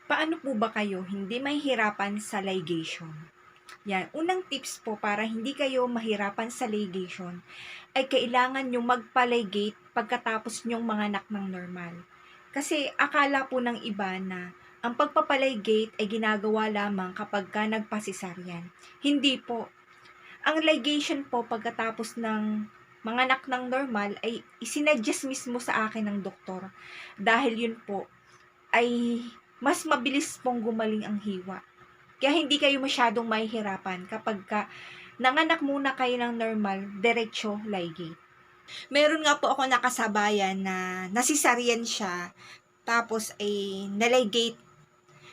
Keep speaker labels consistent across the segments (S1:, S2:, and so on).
S1: Paano po ba kayo hindi mahihirapan sa ligation? Yan, unang tips po para hindi kayo mahirapan sa ligation ay kailangan nyong magpa-ligate pagkatapos nyong manganak ng normal. Kasi akala po ng iba na ang pagpapaligate ay ginagawa lamang kapag ka nagpasisaryan. Hindi po. Ang ligation po pagkatapos ng manganak ng normal ay isinuggest mismo sa akin ng doktor. Dahil yun po ay mas mabilis pong gumaling ang hiwa. Kaya hindi kayo masyadong mahihirapan kapag nanganak muna kayo ng normal, diretso ligate. Meron nga po ako nakasabayan na nasisaryan siya, tapos ay naligate.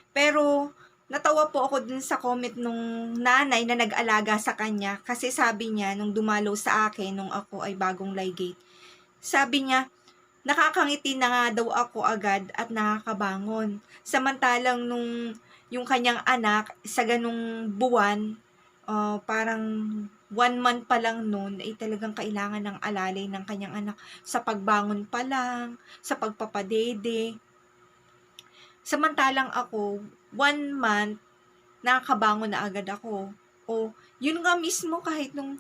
S1: Pero natawa po ako dun sa comment nung nanay na nag-alaga sa kanya kasi sabi niya nung dumalo sa akin nung ako ay bagong ligate. Sabi niya, nakakangiti na nga daw ako agad at nakakabangon. Samantalang nung yung kanyang anak, sa ganung buwan, parang 1 month pa lang noon, ay talagang kailangan ng alalay ng kanyang anak sa pagbangon pa lang, sa pagpapadede. Samantalang ako, 1 month, nakakabangon na agad ako. O, yun nga mismo kahit nung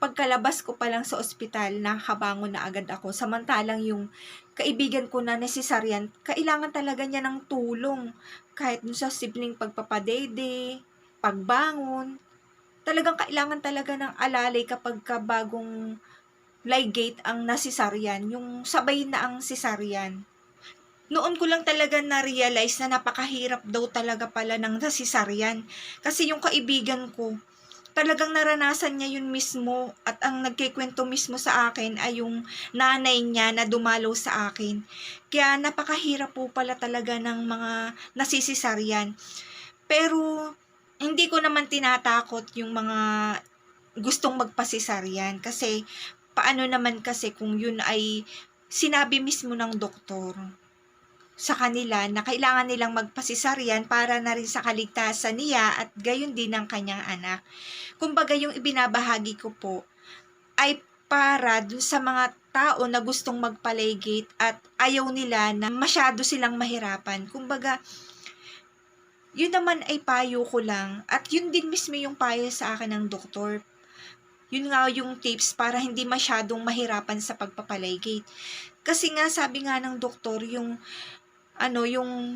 S1: pagkalabas ko pa lang sa ospital, nakakabangon na agad ako. Samantalang yung kaibigan ko na nesesaryan, kailangan talaga niya ng tulong. Kahit dun sa simpleng pagpapadede, pagbangon, talagang kailangan talaga ng alalay kapag bagong ligate ang nasesaryan, yung sabay na ang sesaryan. Noon ko lang talaga na-realize na napakahirap daw talaga pala ng nasesaryan. Kasi yung kaibigan ko, talagang naranasan niya yun mismo at ang nagkikwento mismo sa akin ay yung nanay niya na dumalo sa akin. Kaya napakahirap po pala talaga ng mga nasisisaryan. Pero hindi ko naman tinatakot yung mga gustong magpasisaryan kasi paano naman kasi kung yun ay sinabi mismo ng doktor sa kanila na kailangan nilang magpasisaryan para na rin sa kaligtasan niya at gayon din ng kanyang anak. Kumbaga yung ibinabahagi ko po ay para dun sa mga tao na gustong magpaligate at ayaw nila na masyado silang mahirapan. Kumbaga, yun naman ay payo ko lang at yun din mismo yung payo sa akin ng doktor. Yun nga yung tips para hindi masyadong mahirapan sa pagpapaligate. Kasi nga sabi nga ng doktor, yung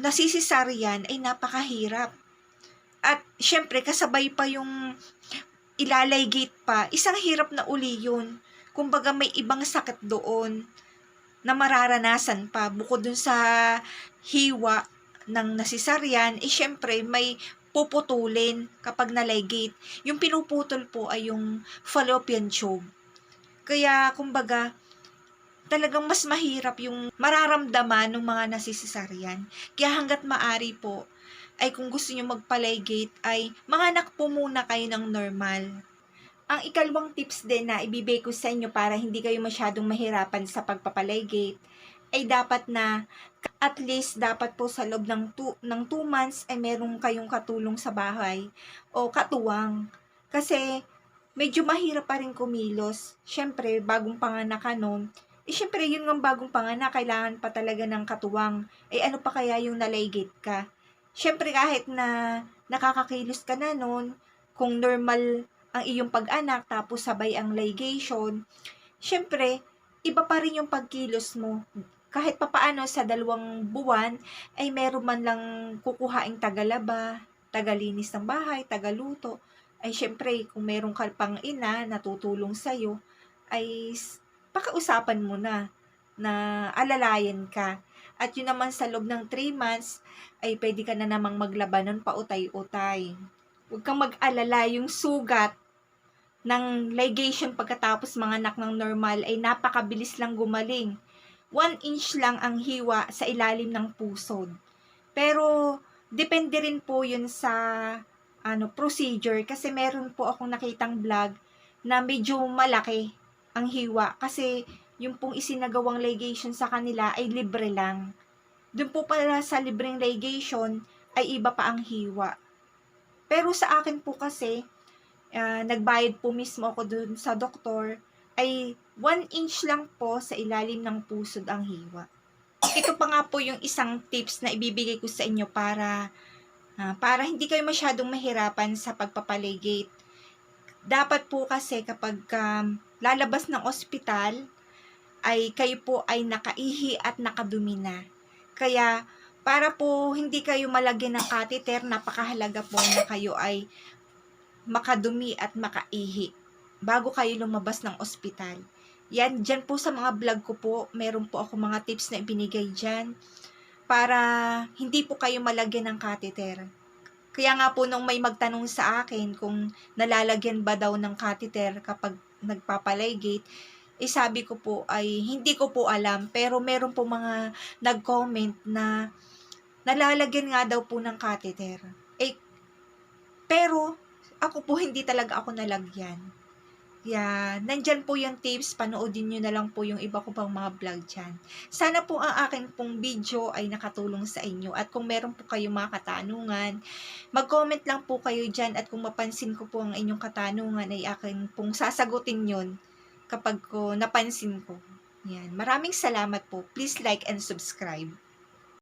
S1: nasisisaryan ay napakahirap. At syempre kasabay pa yung ilaligate pa, isang hirap na uli yun. Kumbaga may ibang sakit doon na mararanasan pa bukod dun sa hiwa ng nasisaryan, syempre may puputulin kapag naligate. Yung pinuputol po ay yung fallopian tube. Kaya kumbaga talagang mas mahirap yung mararamdaman ng mga nasisisaryan. Kaya hanggat maari po, ay kung gusto nyo magpaligate, ay manganak po muna kayo ng normal. Ang ikalawang tips din na ibibigay ko sa inyo para hindi kayo masyadong mahirapan sa pagpapaligate, ay dapat na at least dapat po sa loob ng 2 months ay meron kayong katulong sa bahay o katuwang. Kasi medyo mahirap pa rin kumilos. Syempre, bagong panganak ka nun, syempre, yun ng bagong panganak, kailangan pa talaga ng katuwang. Ano pa kaya yung naligate ka? Syempre, kahit na nakakakilos ka na nun, kung normal ang iyong pag-anak, tapos sabay ang ligation, syempre, iba pa rin yung pagkilos mo. Kahit papaano sa 2 buwan, ay meron man lang kukuhaing tagalaba, tagalinis ng bahay, tagaluto. Ay syempre, kung meron ka pang ina na tutulong sa'yo, ay pakiusapan mo na alalayan ka. At yun naman sa loob ng 3 months, ay pwede ka na namang maglabanan pa utay-utay. Huwag kang mag-alala, yung sugat ng ligation pagkatapos manganak ng normal ay napakabilis lang gumaling. 1 inch lang ang hiwa sa ilalim ng pusod. Pero, depende rin po yun sa procedure kasi meron po akong nakitang vlog na medyo malaki ang hiwa kasi yung pong isinagawang ligation sa kanila ay libre lang. Doon po pala sa libreng ligation ay iba pa ang hiwa. Pero sa akin po kasi, nagbayad po mismo ako dun sa doktor, ay 1 inch lang po sa ilalim ng pusod ang hiwa. ito pa nga po yung isang tips na ibibigay ko sa inyo para hindi kayo masyadong mahirapan sa pagpapaligate. Dapat po kasi kapag lalabas ng ospital, ay kayo po ay nakaihi at nakadumi na. Kaya para po hindi kayo malagyan ng catheter, napakahalaga po na kayo ay makadumi at makaihi bago kayo lumabas ng ospital. Yan, dyan po sa mga vlog ko po, meron po ako mga tips na ibinigay dyan para hindi po kayo malagyan ng catheter. Kaya nga po nung may magtanong sa akin kung nalalagyan ba daw ng catheter kapag nagpapaligate, sabi ko po ay hindi ko po alam, pero meron po mga nag-comment na nalalagyan nga daw po ng catheter. Pero ako po hindi talaga ako nalagyan. Kaya, nandyan po yung tips, panoodin nyo na lang po yung iba ko pang mga vlog dyan. Sana po ang aking pong video ay nakatulong sa inyo. At kung meron po kayong mga katanungan, mag-comment lang po kayo dyan. At kung mapansin ko po ang inyong katanungan, ay akin pong sasagutin yon kapag ko napansin ko. Yan. Maraming salamat po. Please like and subscribe.